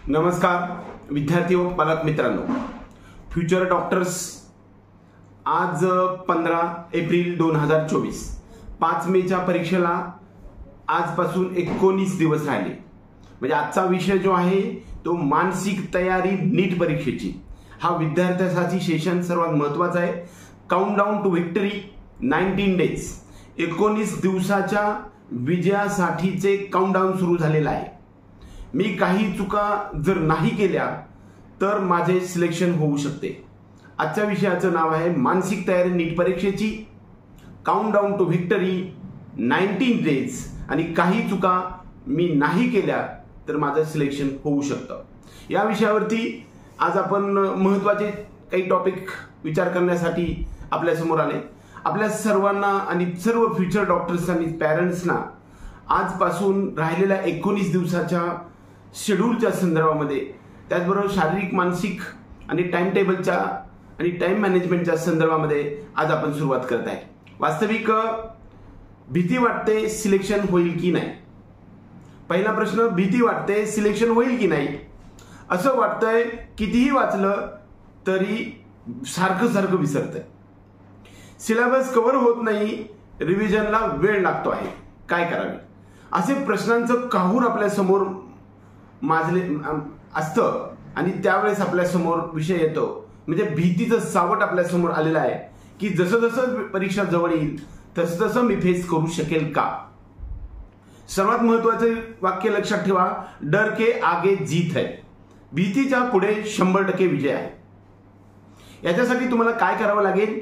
नमस्कार विद्यार्थी व पालक मित्रांनो, फ्युचर डॉक्टर्स आज 15 एप्रिल 2024 5 मेच्या परीक्षेला आजपासून 19 दिवस राहिले। म्हणजे आजचा विषय जो आहे तो मानसिक तयारी नीट परीक्षेची। हा विद्यार्थ्यांसाठी सेशन सर्वात महत्त्वाचा आहे। काउंटडाऊन टू विक्टरी 19 डेज, 19 दिवसाच्या विजयासाठीचे काउंटडाऊन सुरू झालेला आहे। मी काही चुका जर नाही केल्या तर माझे सिलेक्शन होऊ शकते। आजच्या विषयाचं नाव आहे मानसिक तयारी नीट परीक्षेची, काउंटडाऊन टू विक्टरी 19 डेज, आणि काही चुका मी नाही केल्या तर माझं सिलेक्शन होऊ शकतं। या विषयावरती आज आपण महत्त्वाचे काही टॉपिक विचार करण्यासाठी आपल्या समोर आले। आपल्या सर्वांना आणि सर्व फ्युचर डॉक्टर्स आणि पॅरेंट्सना आजपासून राहिलेल्या 19 दिवसाच्या शेड्यूलच्या संदर्भामध्ये, त्याचबरोबर शारीरिक मानसिक आणि टाइम टेबलच्या आणि टाइम मॅनेजमेंटच्या संदर्भामध्ये आज आपण सुरुवात करत आहे। वास्तविक भीती वाटते सिलेक्शन होईल की नाही। पहिला प्रश्न, भीती वाटते सिलेक्शन होईल की नाही। असं वाटतंय कितीही वाचलं तरी सारखं सारखं विसरतंय, सिलेबस कव्हर होत नाही, रिव्हिजनला वेळ लागतो आहे, काय करावे, असे प्रश्नांचं काहूर आपल्या समोर माजले असतं। आणि त्यावेळेस आपल्या समोर विषय येतो म्हणजे भीतीचं सावट आपल्या समोर आलेलं आहे की जसं जसं परीक्षा जवळ येईल तसं तसं मी फेस करू शकेल का। सर्वात महत्त्वाचं वाक्य लक्षात ठेवा, डर के आगे जीत है, भीतीच्या पुढे 100% विजय आहे। याच्यासाठी तुम्हाला काय करावं लागेल,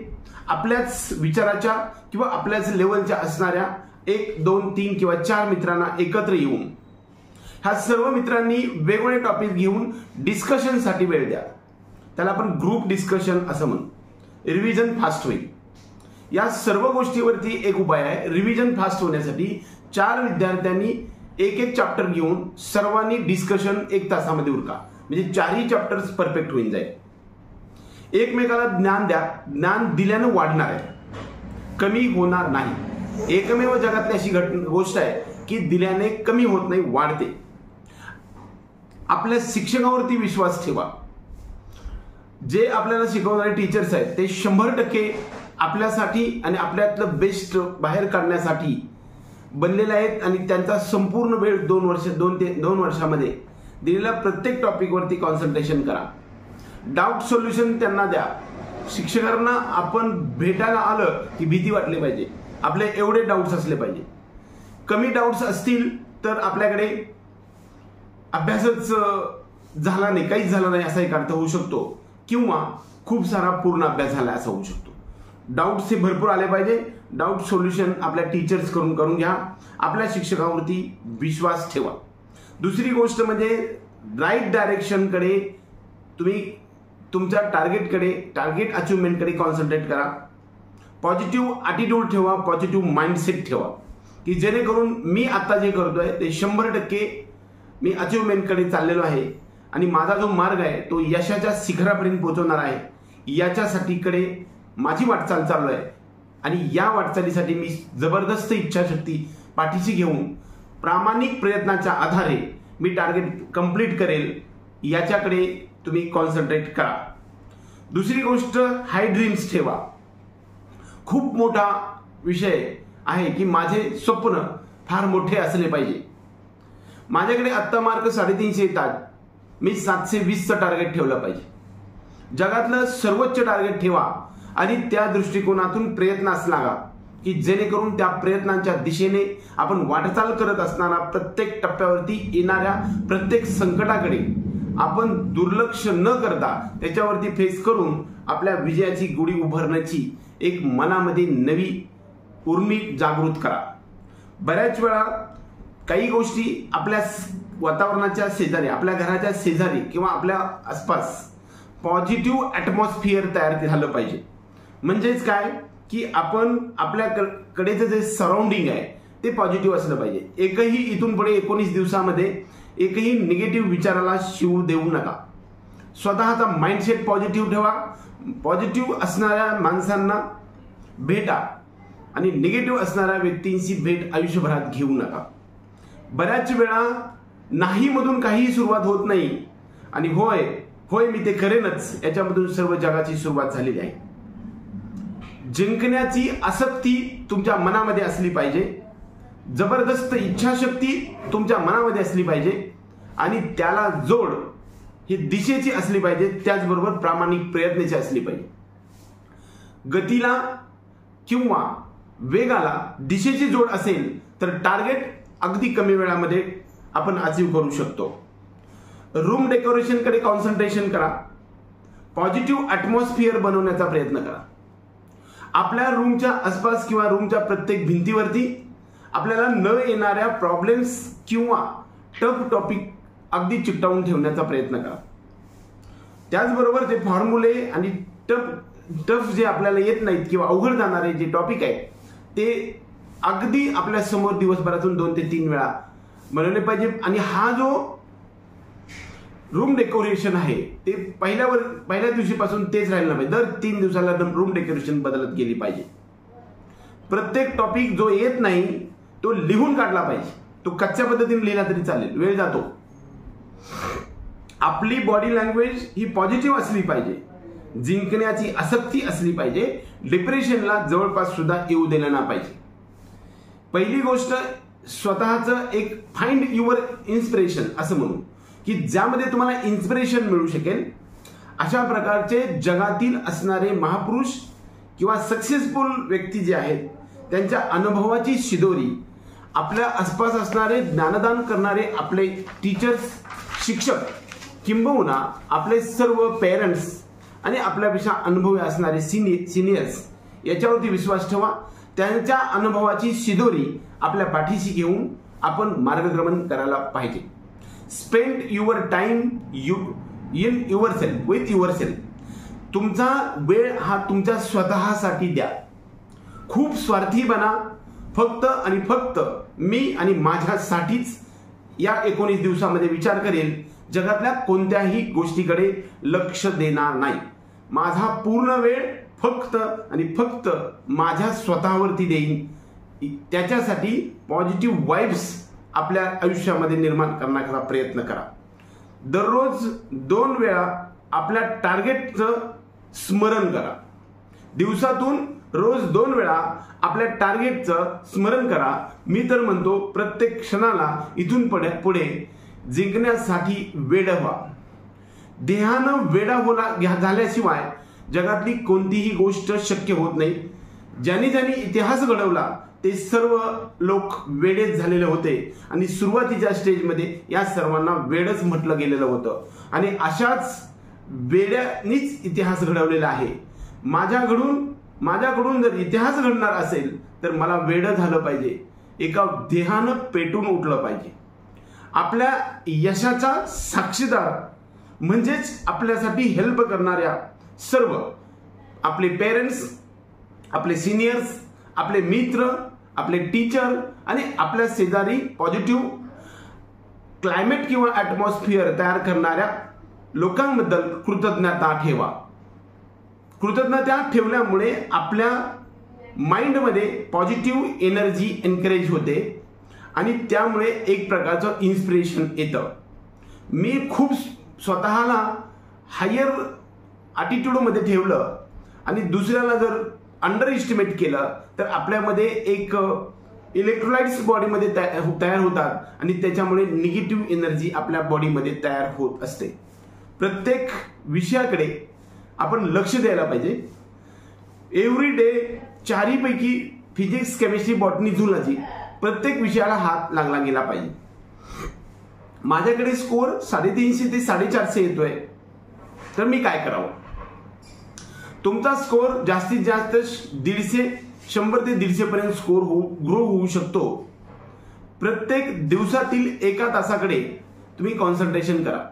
आपल्याच विचाराच्या किंवा आपल्याच लेवलच्या असणाऱ्या 1, 2, 3 किंवा 4 मित्रांना एकत्र येऊन ह्या सर्व मित्रांनी वेगवेगळे टॉपिक घेऊन डिस्कशनसाठी वेळ द्या। त्याला आपण ग्रुप डिस्कशन असं म्हणू। रिव्हिजन फास्ट होईल। या सर्व गोष्टीवरती एक उपाय आहे। रिव्हिजन फास्ट होण्यासाठी 4 विद्यार्थ्यांनी एक चॅप्टर घेऊन सर्वांनी डिस्कशन 1 तासामध्ये उरका, म्हणजे 4ही चॅप्टर्स परफेक्ट होऊन जाईल। एकमेकाला ज्ञान द्या, ज्ञान दिल्यानं वाढणार आहे, कमी होणार नाही। एकमेव जगातली अशी गोष्ट आहे की दिल्याने कमी होत नाही, वाढते। आपल्या शिक्षकावरती विश्वास ठेवा। जे आपल्याला शिकवणारे टीचर्स आहेत ते 100% आपल्यासाठी आणि आपल्यातलं बेस्ट बाहेर काढण्यासाठी बनलेले आहेत आणि त्यांचा संपूर्ण वेळ 2 वर्षामध्ये दिलेल्या प्रत्येक टॉपिकवरती कॉन्सन्ट्रेशन करा। डाऊट सोल्युशन त्यांना द्या। शिक्षकांना आपण भेटायला आलं की भीती वाटली पाहिजे, आपले एवढे डाऊट्स असले पाहिजे। कमी डाऊट्स असतील तर आपल्याकडे अभ्यासच झाला नाही, काहीच झालं नाही असा एक अर्थ होऊ शकतो, किंवा खूप सारा पूर्ण अभ्यास झाला असा होऊ शकतो। डाऊट्स हे भरपूर आले पाहिजे। डाऊट सोल्युशन आपल्या टीचर्स करून घ्या। आपल्या शिक्षकावरती विश्वास ठेवा। दुसरी गोष्ट म्हणजे राईट डायरेक्शनकडे तुम्ही तुमच्या टार्गेट अचिव्हमेंटकडे कॉन्सन्ट्रेट करा। पॉझिटिव्ह ॲटिट्यूड ठेवा, पॉझिटिव्ह माइंडसेट ठेवा की जेणेकरून मी आता जे करतोय ते 100% मी अचिव्हमेंटकडे चाललेलो आहे आणि माझा जो मार्ग आहे तो यशाच्या शिखरापर्यंत पोहोचवणार आहे। याच्यासाठीकडे माझी वाटचाल चालू आहे आणि या वाटचालीसाठी मी जबरदस्त इच्छाशक्ती पाठीशी घेऊन प्रामाणिक प्रयत्नाच्या आधारे मी टार्गेट कंप्लीट करेल, याच्याकडे तुम्ही कॉन्सन्ट्रेट करा। दुसरी गोष्ट, हाय ड्रीम्स ठेवा। खूप मोठा विषय आहे की माझे स्वप्न फार मोठे असले पाहिजे। माझ्याकडे आत्ता मार्क 350 येतात, मी 720चं टार्गेट ठेवलं पाहिजे। जगातलं सर्वोच्च टार्गेट ठेवा आणि त्या दृष्टिकोनातून प्रयत्नास लागा की जेणेकरून त्या प्रयत्नांच्या दिशेने आपण वाटचाल करत असताना प्रत्येक टप्प्यावरती येणाऱ्या प्रत्येक संकटाकडे आपण दुर्लक्ष न करता त्याच्यावरती फेस करून आपल्या विजयाची गुढी उभारण्याची एक मनामध्ये नवी उर्मी जागृत करा। बऱ्याच वेळा काही गोष्टी आपल्या वातावरणाच्या शेजारी, आपल्या घराच्या शेजारी किंवा आपल्या आसपास पॉझिटिव्ह ॲटमॉस्फिअर तयार झालं पाहिजे। म्हणजेच काय की आपण आपल्याकडेचं जे सराउंडिंग आहे ते पॉझिटिव्ह असलं पाहिजे। एकही इथून पुढे 19 दिवसामध्ये एकही निगेटिव्ह विचाराला शिव देऊ नका। स्वतःचा माइंडसेट पॉझिटिव्ह ठेवा। पॉझिटिव्ह असणाऱ्या माणसांना भेटा आणि निगेटिव्ह असणाऱ्या व्यक्तींची भेट आयुष्यभरात घेऊ नका। बऱ्याच वेळा नाही मधून काहीही सुरुवात होत नाही, आणि होय होय मी ते करेनच याच्यामधून सर्व जगाची सुरुवात झालेली आहे. जिंकण्याची आसक्ती तुमच्या मनामध्ये असली पाहिजे, जबरदस्त इच्छाशक्ती तुमच्या मनामध्ये असली पाहिजे आणि त्याला जोड ही दिशेची असली पाहिजे, त्याचबरोबर प्रामाणिक प्रयत्नाची असली पाहिजे. गतीला किंवा वेगाला दिशेची जोड असेल तर टार्गेट अगदी कमी वेळामध्ये आपण अचीव करू शकतो. रूम डेकोरेशनकडे कॉन्सन्ट्रेशन करा. पॉझिटिव्ह ॲटमॉस्फिअर बनवण्याचा प्रयत्न करा. आपल्या रूमच्या आसपास किंवा रूमच्या प्रत्येक भिंतीवरती आपल्याला न येणाऱ्या प्रॉब्लेम्स किंवा टफ टॉपिक अगदी चिकटावून ठेवण्याचा प्रयत्न करा. त्याचबरोबर जे फॉर्म्युले आणि टफ जे आपल्याला येत नाहीत किंवा अवघड जाणारे जे टॉपिक आहे ते अगदी आपल्या समोर दिवसभरातून 2 ते 3 वेळा बनवले पाहिजे. आणि हा जो रूम डेकोरेशन आहे ते पहिल्या दिवशीपासून तेच राहिलं पाहिजे. दर 3 दिवसाला रूम डेकोरेशन बदलत गेली पाहिजे. प्रत्येक टॉपिक जो येत नाही तो लिहून काढला पाहिजे. तो कच्च्या पद्धतीने लिहिला तरी चालेल, वेळ जातो. आपली बॉडी लँग्वेज ही पॉझिटिव्ह असली पाहिजे, जिंकण्याची आसक्ती असली पाहिजे, डिप्रेशनला जवळपास सुद्धा येऊ दिलं ना पाहिजे. पहिली गोष्ट स्वतःचं एक फाइंड युअर इन्स्पिरेशन असं म्हणू की ज्यामध्ये तुम्हाला इन्स्पिरेशन मिळू शकेल अशा प्रकारचे जगातील असणारे महापुरुष किंवा सक्सेसफुल व्यक्ती जे आहेत त्यांच्या अनुभवाची शिदोरी, आपल्या आसपास असणारे ज्ञानदान करणारे आपले टीचर्स, शिक्षक, किंबहुना आपले सर्व पेरेंट्स आणि आपल्यापेक्षा अनुभवी असणारे सिनियर्स याच्यावरती विश्वास ठेवा. त्यांच्या अनुभवाची शिदोरी आपल्या पाठीशी घेऊन आपण मार्गक्रमण करायला पाहिजे. Spend your time in your self with your self. तुमचा वेळ हा तुमच्या स्वतःसाठी द्या. खूप स्वार्थी बना. फक्त आणि फक्त मी आणि माझ्यासाठीच या 19 दिवसामध्ये विचार करेल. जगातल्या कोणत्याही गोष्टीकडे लक्ष देणार नाही. माझा पूर्ण वेळ फक्त आणि फक्त माझ्या स्वतःवरती देईन. त्याच्यासाठी पॉझिटिव्ह वाइब्स आपल्या आयुष्यामध्ये निर्माण करण्याचा प्रयत्न करा. दररोज 2 वेळा आपल्या टार्गेटचं स्मरण करा. दिवसातून रोज 2 वेळा आपल्या टार्गेटचं स्मरण करा. मी तर म्हणतो प्रत्येक क्षणाला इथून पुढे जिंकण्यासाठी वेडा व्हा. देहानं वेडा झाल्याशिवाय जगातली कोणतीही गोष्ट शक्य होत नाही. ज्यांनी इतिहास घडवला ते सर्व लोक वेडेच झालेले होते आणि सुरुवातीच्या स्टेजमध्ये या सर्वांना वेडच म्हटलं गेलेलं होतं. आणि अशाच वेड्यानीच इतिहास घडवलेला आहे. माझ्याकडून जर इतिहास घडणार असेल तर मला वेडं झालं पाहिजे. एका देहानं पेटून उठलं पाहिजे. आपल्या यशाचा साक्षीदार म्हणजेच आपल्यासाठी हेल्प करणाऱ्या सर्व आपले पेरेंट्स, आपले सिनियर्स, आपले मित्र, आपले टीचर आणि आपल्या शेजारी पॉझिटिव्ह क्लायमेट किंवा ॲटमॉस्फिअर तयार करणाऱ्या लोकांबद्दल कृतज्ञता ठेवा. कृतज्ञता ठेवल्यामुळे आपल्या माइंडमध्ये पॉझिटिव्ह एनर्जी एनकरेज होते आणि त्यामुळे एक प्रकारचं इन्स्पिरेशन येतं. मी खूप स्वतःला हायर ॲटिट्यूडमध्ये ठेवलं आणि दुसऱ्याला जर अंडर एस्टिमेट केलं तर आपल्यामध्ये एक इलेक्ट्रोलाइट्स बॉडीमध्ये तयार होतात आणि त्याच्यामुळे निगेटिव्ह एनर्जी आपल्या बॉडीमध्ये तयार होत असते. प्रत्येक विषयाकडे आपण लक्ष द्यायला पाहिजे. एव्हरी डे 4 पैकी फिजिक्स, केमिस्ट्री, बॉटनी, झूलॉजी प्रत्येक विषयाला हात लागला गेला पाहिजे. माझ्याकडे स्कोर 350 ते 450 येतोय तर मी काय करावं. तुमचा स्कोर जास्तीत जास्त 100 ते 150 पर्यंत स्कोर ग्रो होऊ शकतो. प्रत्येक दिवसातील 1 तासाकडे तुम्ही कॉन्सन्ट्रेशन करा.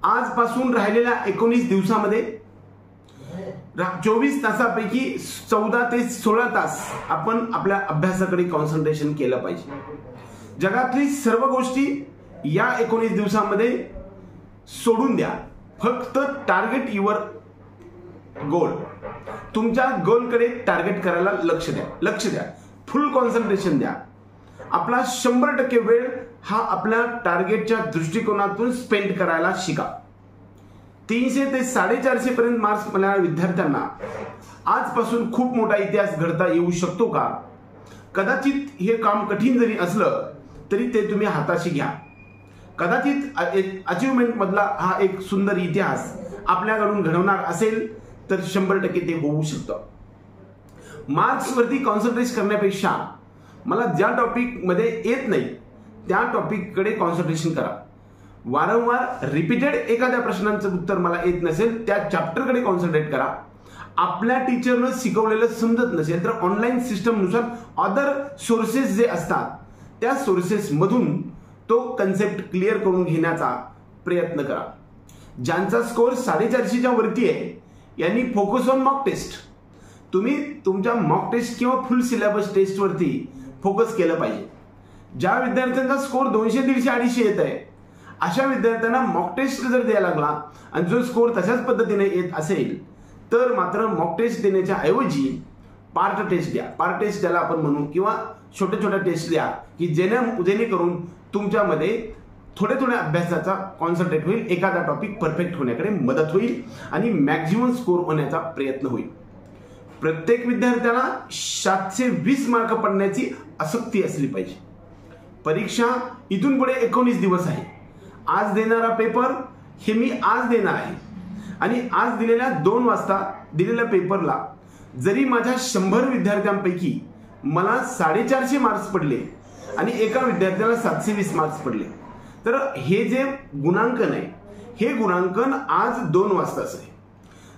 आजपासून राहिलेल्या 19 दिवसामध्ये 24 तासापैकी 14 ते 16 तास आपण आपल्या अभ्यासाकडे कॉन्सन्ट्रेशन केलं पाहिजे. जगातली सर्व गोष्टी या 19 दिवसामध्ये सोडून द्या. फक्त टार्गेट युअर गोल. तुमच्या गोलकडे टार्गेट करायला लक्ष द्या. फुल कॉन्सन्ट्रेशन द्या. आपला 100% वेळ हा आपल्या टार्गेटच्या दृष्टिकोनातून स्पेंड करायला शिका. 300 ते 450 पर्यंत मार्क्स मिळणाऱ्या विद्यार्थ्यांना आजपासून खूप मोठा इतिहास घडता येऊ शकतो का? कदाचित हे काम कठीण जरी असलं तरी ते तुम्ही हाताशी घ्या. कदाचित अचीवमेंट मधला हा एक सुंदर इतिहास आपल्याकडून घडवणार असेल तर 100% ते होऊ शकतं. मार्क्स वरती कॉन्सन्ट्रेट करण्यापेक्षा मला ज्या टॉपिक मध्ये येत नाही त्या टॉपिक कडे कॉन्सन्ट्रेशन करा. वारंवार रिपीटेड एखाद्या प्रश्नांचं उत्तर मला येत नसेल त्या चॅप्टर कडे कॉन्सन्ट्रेट करा. आपल्या टीचरनं शिकवलेलं समजत नसेल तर ऑनलाईन सिस्टम नुसार अदर सोर्सेस जे असतात त्या सोर्सेस मधून तो कन्सेप्ट क्लिअर करून घेण्याचा प्रयत्न करा. ज्यांचा स्कोर 450च्या वरती आहे यांनी फोकस ऑन मॉक टेस्ट. तुम्ही तुमच्या मॉक टेस्ट किंवा फुल सिलेबस टेस्ट वरती फोकस केलं पाहिजे. ज्या विद्यार्थ्यांचा स्कोर 200, 150, 250 येत आहे अशा विद्यार्थ्यांना मॉक टेस्ट जर द्यायला लागला आणि जो स्कोर तशाच पद्धतीने येत असेल तर मात्र मॉक टेस्ट देण्याच्या ऐवजी पार्ट टेस्ट द्या. पार्ट टेस्ट ज्याला आपण म्हणू किंवा छोट्या छोट्या टेस्ट द्या की जेणेकरून तुमच्यामध्ये थोड्या अभ्यासाचा कॉन्सन्ट्रेट होईल, एखादा टॉपिक परफेक्ट होण्याकडे मदत होईल आणि मॅक्झिमम स्कोर होण्याचा प्रयत्न होईल. प्रत्येक विद्यार्थ्याला 720 मार्क पडण्याची आसक्ती असली पाहिजे. परीक्षा इथून पुढे 19 दिवस आहे. आज देणारा पेपर हे मी आज देणार आहे आणि आज दिलेल्या 2 वाजता दिलेल्या पेपरला जरी माझ्या 100 विद्यार्थ्यांपैकी मला 450 मार्क्स पडले आणि एका विद्यार्थ्याला 720 मार्क्स पडले तर हे जे गुणांकन आहे हे गुणांकन आज 2 वाजताच आहे.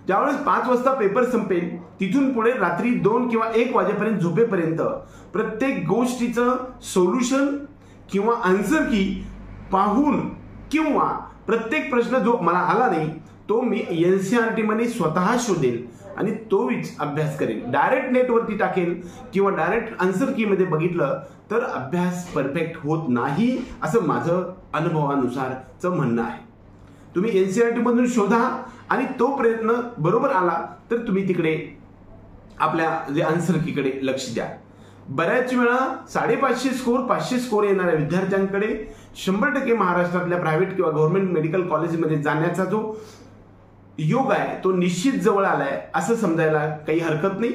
ज्यावेळेस 5 वाजता पेपर संपेल तिथून पुढे रात्री 2 किंवा 1 वाजेपर्यंत झोपेपर्यंत प्रत्येक गोष्टीचं सोल्युशन किंवा आन्सर की पाहून किंवा प्रत्येक प्रश्न जो मला आला नाही तो मी एनसीईआरटी मध्ये स्वतः शोधेल आणि तो अभ्यास करेल. डायरेक्ट नेटवरती टाकेल किंवा डायरेक्ट आन्सर की मध्ये बघितलं तर अभ्यास परफेक्ट होत नाही असं माझं अनुभवानुसारचं म्हणणं आहे. तुम्ही एनसीईआरटी मधून शोधा आणि तो प्रयत्न बरोबर आला तर तुम्ही तिकडे आपल्या जे आन्सर कीकडे लक्ष द्या. बऱ्याच वेळा 550 स्कोर 500 स्कोर येणाऱ्या विद्यार्थ्यांकडे 100% महाराष्ट्रातल्या प्रायव्हेट किंवा गव्हर्नमेंट मेडिकल कॉलेजमध्ये जाण्याचा जो योग आहे तो निश्चित जवळ आलाय असं समजायला काही हरकत नाही.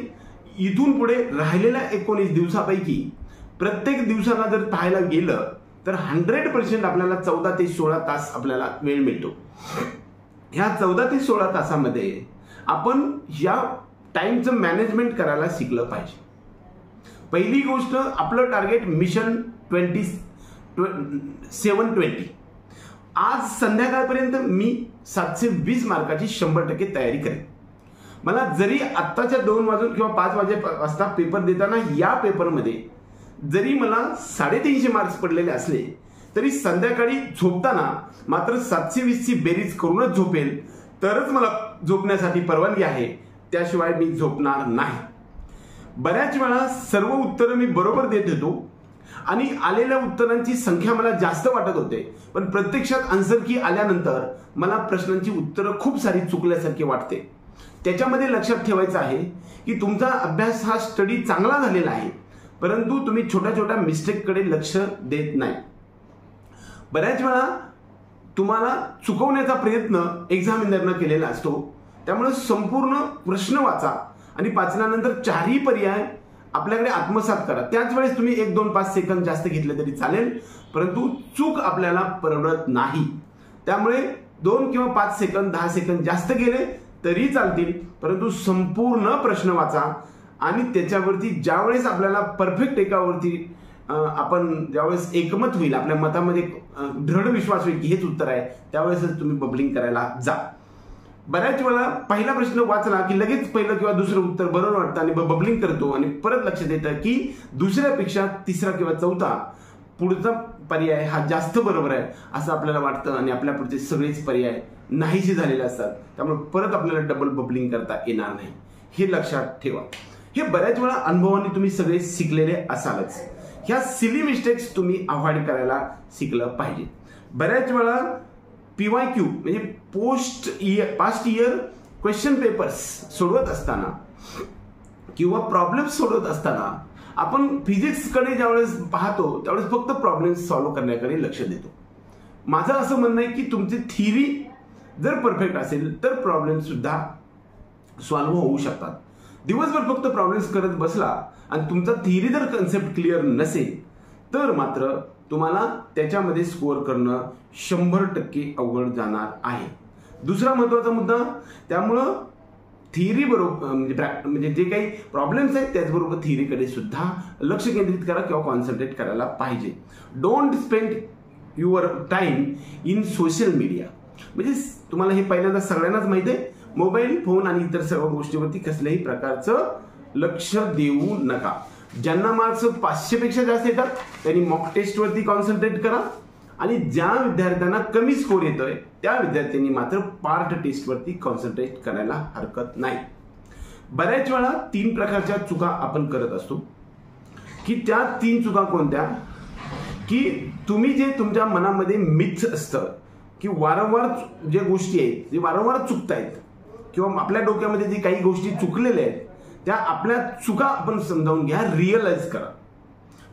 इथून पुढे राहिलेल्या 19 दिवसापैकी प्रत्येक दिवसाला जर पाहायला गेलं तर 100% आपल्याला 14 ते 16 तास आपल्याला वेळ मिळतो. ह्या 14 ते 16 तासामध्ये आपण या टाइमचं मॅनेजमेंट करायला शिकलं पाहिजे. पहिली गोष्ट आपलं टार्गेट मिशन 720. आज संध्याकाळपर्यंत मी 720 मार्काची 100% तयारी करेन. मला जरी आत्ताच्या 2 वाजून किंवा 5 वाजता पेपर देताना या पेपरमध्ये जरी मला 350 मार्क्स पडलेले असले तरी संध्याकाळी झोपताना मात्र 720 ची बेरीज करूनच झोपेल तरच मला झोपण्यासाठी परवानगी आहे, त्याशिवाय मी झोपणार नाही. बऱ्याच वेळा सर्व उत्तरं मी बरोबर देत होतो आणि आलेल्या उत्तरांची संख्या मला जास्त वाटत होते पण प्रत्यक्षात आन्सर की आल्यानंतर मला प्रश्नांची उत्तरं खूप सारी चुकल्यासारखी वाटते. त्याच्यामध्ये लक्षात ठेवायचं आहे की तुमचा अभ्यास हा स्टडी चांगला झालेला आहे परंतु तुम्ही छोट्या छोट्या मिस्टेककडे लक्ष देत नाही. बऱ्याच वेळा तुम्हाला चुकवण्याचा प्रयत्न एक्झामिनरनं केलेला असतो. त्यामुळे संपूर्ण प्रश्न वाचा आणि वाचल्यानंतर 4ही पर्याय आपल्याकडे आत्मसात करा. त्याच वेळेस तुम्ही 1, 2, 5 सेकंद जास्त घेतले तरी चालेल परंतु चूक आपल्याला परवडत नाही. त्यामुळे 2 किंवा 5 सेकंद 10 सेकंद जास्त गेले तरी चालतील परंतु संपूर्ण प्रश्न वाचा आणि त्याच्यावरती ज्यावेळेस आपल्याला परफेक्ट एकावरती आपण ज्यावेळेस एकमत होईल आपल्या मतामध्ये दृढ विश्वास होईल की हेच उत्तर आहे त्यावेळेसच तुम्ही बबलिंग करायला जा. बऱ्याच वेळा पहिला प्रश्न वाचला की लगेच पहिलं किंवा दुसरं उत्तर बरोबर वाटतं आणि बबलिंग करतो आणि परत लक्षात येतं की दुसऱ्यापेक्षा तिसरा किंवा चौथा पुढचा पर्याय हा जास्त बरोबर आहे असं आपल्याला वाटतं आणि आपल्या पुढचे सगळेच पर्याय नाहीसे झालेले असतात. त्यामुळे परत आपल्याला डबल बबलिंग करता येणार नाही हे लक्षात ठेवा. हे बऱ्याच वेळा अनुभवाने तुम्ही सगळे शिकलेले असालच. ह्या सिली मिस्टेक्स तुम्ही अवॉइड करायला शिकलं पाहिजे. बऱ्याच वेळा PYQ म्हणजे पास्ट इयर क्वेश्चन पेपर्स सोडवत असताना किंवा प्रॉब्लेम सोडवत असताना आपण फिजिक्सकडे ज्यावेळेस पाहतो त्यावेळेस फक्त प्रॉब्लेम सॉल्व्ह करण्याकडे लक्ष देतो. माझं असं म्हणणं आहे की तुमची थिअरी जर परफेक्ट असेल तर प्रॉब्लेम सुद्धा सॉल्व्ह होऊ शकतात. दिवसभर फक्त प्रॉब्लेम्स करत बसला आणि तुमचा थिअरी जर कन्सेप्ट क्लिअर नसेल तर मात्र तुम्हाला त्याच्यामध्ये स्कोअर करणं 100% अवघड जाणार आहे. दुसरा महत्वाचा मुद्दा, त्यामुळं थिअरी बरोबर म्हणजे जे काही प्रॉब्लेम्स आहेत त्याचबरोबर थिअरीकडे सुद्धा लक्ष केंद्रित करा किंवा कॉन्सन्ट्रेट करायला पाहिजे. Don't spend your time in social media. म्हणजे तुम्हाला हे पहिल्यांदा सगळ्यांनाच माहिती आहे, मोबाईल फोन आणि इतर सर्व गोष्टीवरती कसल्याही प्रकारचं लक्ष देऊ नका. ज्यांना मार्क्स 500 पेक्षा जास्त येतात त्यांनी मॉक टेस्टवरती कॉन्सन्ट्रेट करा आणि ज्या विद्यार्थ्यांना कमी स्कोर येतोय त्या विद्यार्थ्यांनी मात्र पार्ट टेस्टवरती कॉन्सन्ट्रेट करायला हरकत नाही. बऱ्याच वेळा 3 प्रकारच्या चुका आपण करत असतो की त्या 3 चुका कोणत्या, की तुम्ही जे तुमच्या मनामध्ये मिथ्स असतं की वारंवार जे गोष्टी आहेत जे वारंवार चुकतायत किंवा आपल्या डोक्यामध्ये जे काही गोष्टी चुकलेल्या आहेत त्या आपल्या चुका आपण समजावून घ्या, रिअलाइज करा.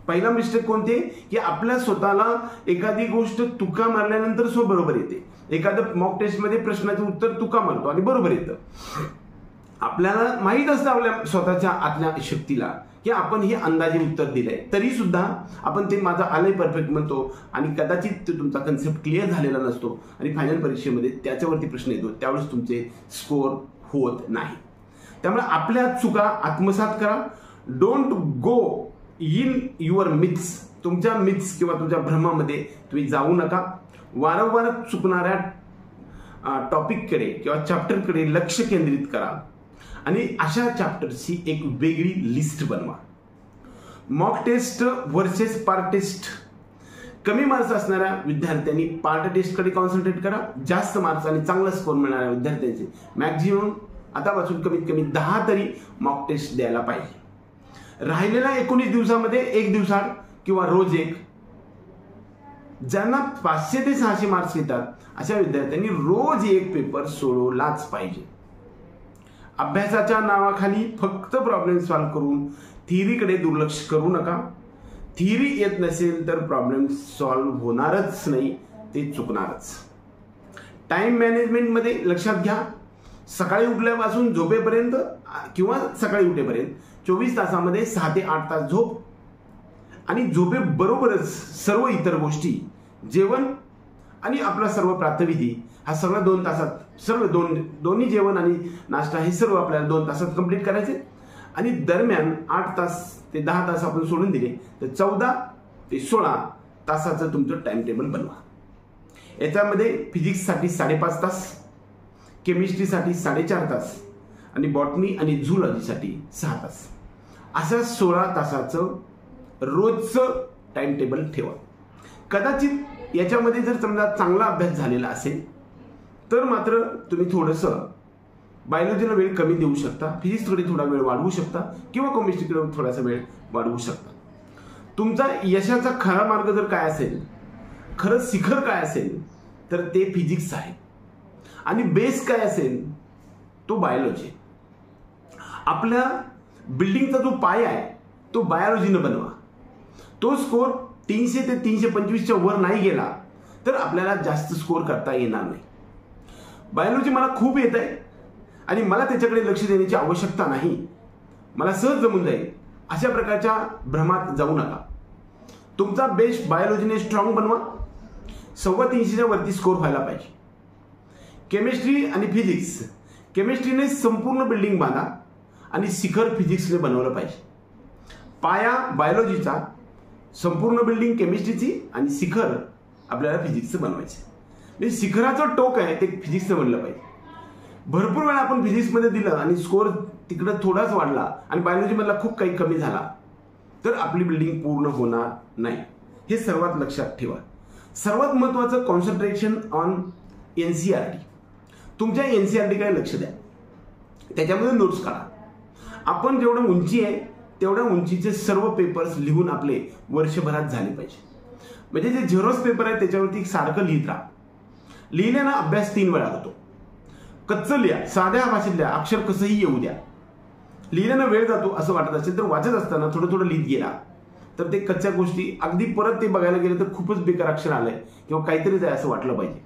पहिला मिस्टेक कोणते, की आपल्या स्वतःला एखादी गोष्ट तुका मारल्यानंतर बरोबर येते. एखादं मॉक टेस्टमध्ये प्रश्नाचं उत्तर तुका मारतो आणि बरोबर येतं. आपल्याला माहीत असतं आपल्या स्वतःच्या आतल्या शक्तीला की आपण हे अंदाजे उत्तर दिलंय, तरी सुद्धा आपण ते माझं आलंय परफेक्ट म्हणतो आणि कदाचित तुमचा कन्सेप्ट क्लिअर झालेला नसतो आणि फायनल परीक्षेमध्ये त्याच्यावरती प्रश्न येतो, त्यावेळेस तुमचे स्कोअर होत नाही. त्यामुळे आपल्या चुका आत्मसात करा. Don't go in your myths. तुमच्या मिथ्स किंवा तुमच्या भ्रमामध्ये तुम्ही जाऊ नका. वारंवार चुकणाऱ्या टॉपिककडे किंवा चॅप्टरकडे लक्ष केंद्रित करा आणि अशा चॅप्टरची एक वेगळी लिस्ट बनवा. Mock test versus part test. कमी मार्क्स असणाऱ्या विद्यार्थ्यांनी पार्ट टेस्टकडे कॉन्सन्ट्रेट करा. जास्त मार्क्स आणि चांगला स्कोर मिळणाऱ्या विद्यार्थ्यांचे मॅक्झिमम आतापासून कमीत कमी 10 तरी मॉक टेस्ट द्यायला पाहिजे. राहिलेल्या 19 दिवसामध्ये 1 दिवसाआड किंवा रोज एक, ज्यांना 500 ते 600 मार्क्स येतात अशा विद्यार्थ्यांनी रोज एक पेपर सोडवलाच पाहिजे. अभ्यासाच्या नावाखाली फक्त प्रॉब्लेम सॉल्व्ह करून थिअरीकडे दुर्लक्ष करू नका. थिअरी येत नसेल तर प्रॉब्लेम सॉल्व्ह होणारच नाही, ते चुकणारच. टाइम मॅनेजमेंटमध्ये लक्षात घ्या, सकाळी उठल्यापासून झोपेपर्यंत किंवा सकाळी उठेपर्यंत 24 तासामध्ये 6 ते 8 तास झोप आणि झोपेबरोबरच सर्व इतर गोष्टी, जेवण आणि आपला सर्व प्रातःविधी हा सगळा 2 तासात, सर्व दोन्ही जेवण आणि नाश्ता हे सर्व आपल्याला 2 तासात कंप्लीट करायचे आणि दरम्यान 8 तास ते 10 तास आपण सोडून दिले तर 14 ते 16 तासाचं तुमचं टाइम टेबल बनवा. याच्यामध्ये फिजिक्ससाठी 5.5 तास, केमिस्ट्रीसाठी 4.5 तास आणि बॉटनी आणि झूलॉजीसाठी 6 तास, असं 16 तासाचं रोजचं टाइम टेबल ठेवा. कदाचित याच्यामध्ये जर समजा चांगला अभ्यास झालेला असेल तर मात्र तुम्ही थोडंसं बायोलॉजीला वेळ कमी देऊ शकता, फिजिक्सकडे थोडा वेळ वाढवू शकता किंवा केमिस्ट्रीकडे थोडासा वेळ वाढवू शकता. तुमचा यशाचा खरा मार्ग जर काय असेल, खरं शिखर काय असेल तर ते फिजिक्स आहे आणि बेस काय असेल तो बायोलॉजी. आपल्या बिल्डिंगचा जो पाया आहे तो बायोलॉजीनं बनवा. तो स्कोर 300 ते 325च्या वर नाही गेला तर आपल्याला जास्त स्कोर करता येणार नाही. बायोलॉजी मला खूप येत आहे आणि मला त्याच्याकडे लक्ष देण्याची आवश्यकता नाही, मला सहज जमून जाईल अशा प्रकारच्या भ्रमात जाऊ नका. तुमचा बेस बायोलॉजीने स्ट्रॉंग बनवा. 350च्या वरती स्कोर व्हायला पाहिजे. केमिस्ट्री आणि फिजिक्स, केमिस्ट्रीने संपूर्ण बिल्डिंग बांधा आणि शिखर फिजिक्सने बनवलं पाहिजे. पाया बायोलॉजीचा, संपूर्ण बिल्डिंग केमिस्ट्रीची आणि शिखर आपल्याला फिजिक्सचं बनवायचे. म्हणजे शिखराचं टोक आहे ते फिजिक्सचं बनलं पाहिजे. भरपूर वेळा आपण फिजिक्समध्ये दिलं आणि स्कोर तिकडं थोडाच वाढला आणि बायोलॉजीमधला खूप काही कमी झाला तर आपली बिल्डिंग पूर्ण होणार नाही. हे सर्वात लक्षात ठेवा. सर्वात महत्त्वाचं कॉन्सन्ट्रेशन ऑन NCERT. तुमच्या NCERTकडे लक्ष द्या, त्याच्यामध्ये नोट्स काढा. आपण जेवढं उंची आहे तेवढ्या उंचीचे सर्व पेपर्स लिहून आपले वर्षभरात झाले पाहिजे. म्हणजे जे झेरॉक्स पेपर आहे त्याच्यावरती सारखं लिहित राहा. लिहिल्यानं अभ्यास 3 वेळा होतो. कच्चं लिहा, साध्या भाषेत लिहा, अक्षर कसंही येऊ द्या. लिहिल्यानं वेळ जातो असं वाटत असेल तर वाचत असताना थोडं थोडं लिहित गेला तर ते कच्च्या गोष्टी अगदी परत ते बघायला गेलं तर खूपच बेकार अक्षर आलंय किंवा काहीतरीच आहे असं वाटलं पाहिजे.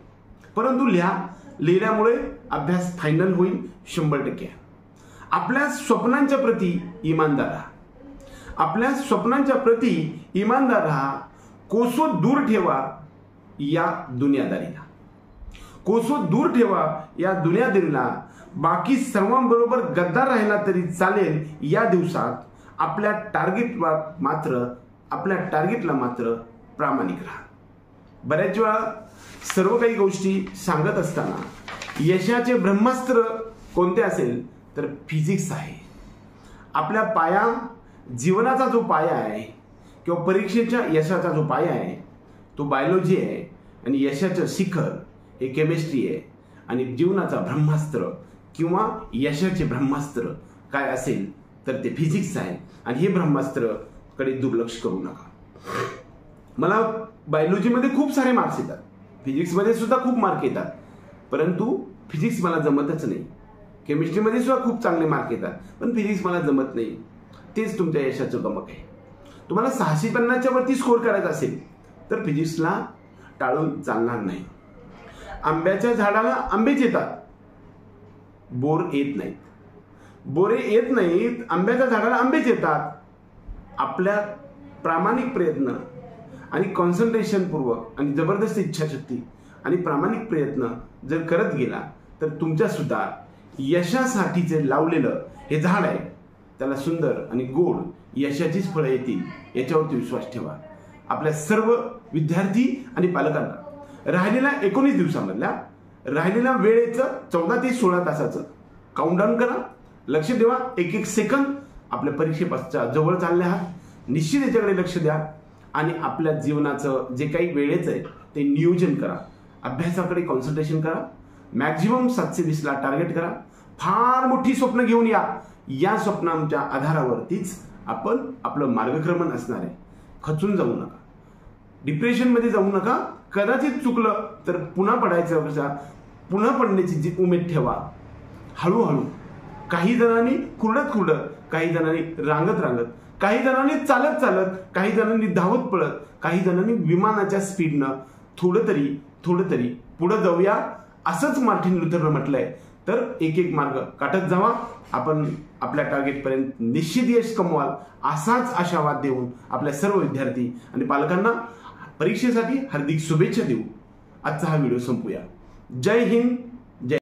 परंतु लिहिल्यामुळे अभ्यास फायनल होईल 100%. आपल्या स्वप्नांच्या प्रती इमानदार राहा. आपल्या स्वप्नांच्या प्रती इमानदार राहा. कोसो दूर ठेवा या दुनियादारीला. कोसो दूर ठेवा या दुनियादारीला. बाकी सर्वांबरोबर गद्दार राहिला तरी चालेल. या दिवसात आपल्या टार्गेटला मात्र प्रामाणिक राहा. बऱ्याच वेळा सर्व काही गोष्टी सांगत असताना यशाचे ब्रह्मास्त्र कोणते असेल तर फिजिक्स आहे. आपल्या जीवनाचा जो पाया आहे किंवा परीक्षेच्या यशाचा जो पाया आहे तो बायोलॉजी आहे आणि यशाचं शिखर हे केमिस्ट्री आहे. आणि जीवनाचा ब्रह्मास्त्र किंवा यशाचे ब्रह्मास्त्र काय असेल तर ते फिजिक्स आहे. आणि हे ब्रह्मास्त्र कडे दुर्लक्ष करू नका. मला बायोलॉजीमध्ये खूप सारे मार्क्स येतात, फिजिक्समध्ये सुद्धा खूप मार्क येतात, परंतु फिजिक्स मला जमतच नाही. केमिस्ट्रीमध्ये सुद्धा खूप चांगले मार्क येतात पण फिजिक्स मला जमत नाही. तेच तुमच्या यशाचं गमक आहे. तुम्हाला 650च्या वरती स्कोर करायचा असेल तर फिजिक्सला टाळून चालणार नाही. आंब्याच्या झाडाला आंबेच येतात, बोर येत नाहीत. बोरे येत नाहीत, आंब्याच्या झाडाला आंबेच येतात. आपल्या प्रामाणिक प्रयत्न आणि कॉन्सन्ट्रेशनपूर्वक आणि जबरदस्त इच्छाशक्ती आणि प्रामाणिक प्रयत्न जर करत गेला तर तुमच्या सुद्धा यशासाठीचे लावलेलं हे झाड आहे त्याला सुंदर आणि गोड यशाचीच फळं येतील याच्यावरती विश्वास ठेवा. आपल्या सर्व विद्यार्थी आणि पालकांना राहिलेल्या 19 दिवसामधल्या राहिलेल्या वेळेचं 14 ते 16 तासाचं काउंटडाऊन करा. लक्ष देवा. एक एक सेकंद आपल्या परीक्षेपासच्या जवळ चालले आहात. निश्चित याच्याकडे लक्ष द्या आणि आपल्या जीवनाचं जे काही वेळेचं आहे ते नियोजन करा. अभ्यासाकडे कॉन्सन्ट्रेशन करा. मॅक्झिमम 720ला टार्गेट करा. फार मोठी स्वप्न घेऊन या स्वप्नांच्या आधारावरतीच आपण आपलं मार्गक्रमण असणार आहे. खचून जाऊ नका, डिप्रेशनमध्ये जाऊ नका. कदाचित चुकलं तर पुन्हा पडायचं, पुन्हा पडण्याची जी उमेद ठेवा. हळूहळू काही जणांनी खुरडत, काही जणांनी रांगत, काही जणांनी चालत, काही जणांनी धावत पळत, काही जणांनी विमानाच्या स्पीडनं थोडं तरी पुढे जाऊया असंच मार्टिन लुथरनं म्हटलंय. तर एक मार्ग काटत जावा. आपण आपल्या टार्गेटपर्यंत निश्चित यश कमवाल असाच आशावाद देऊन आपल्या सर्व विद्यार्थी आणि पालकांना परीक्षेसाठी हार्दिक शुभेच्छा देऊ आजचा हा व्हिडिओ संपूया. जय हिंद.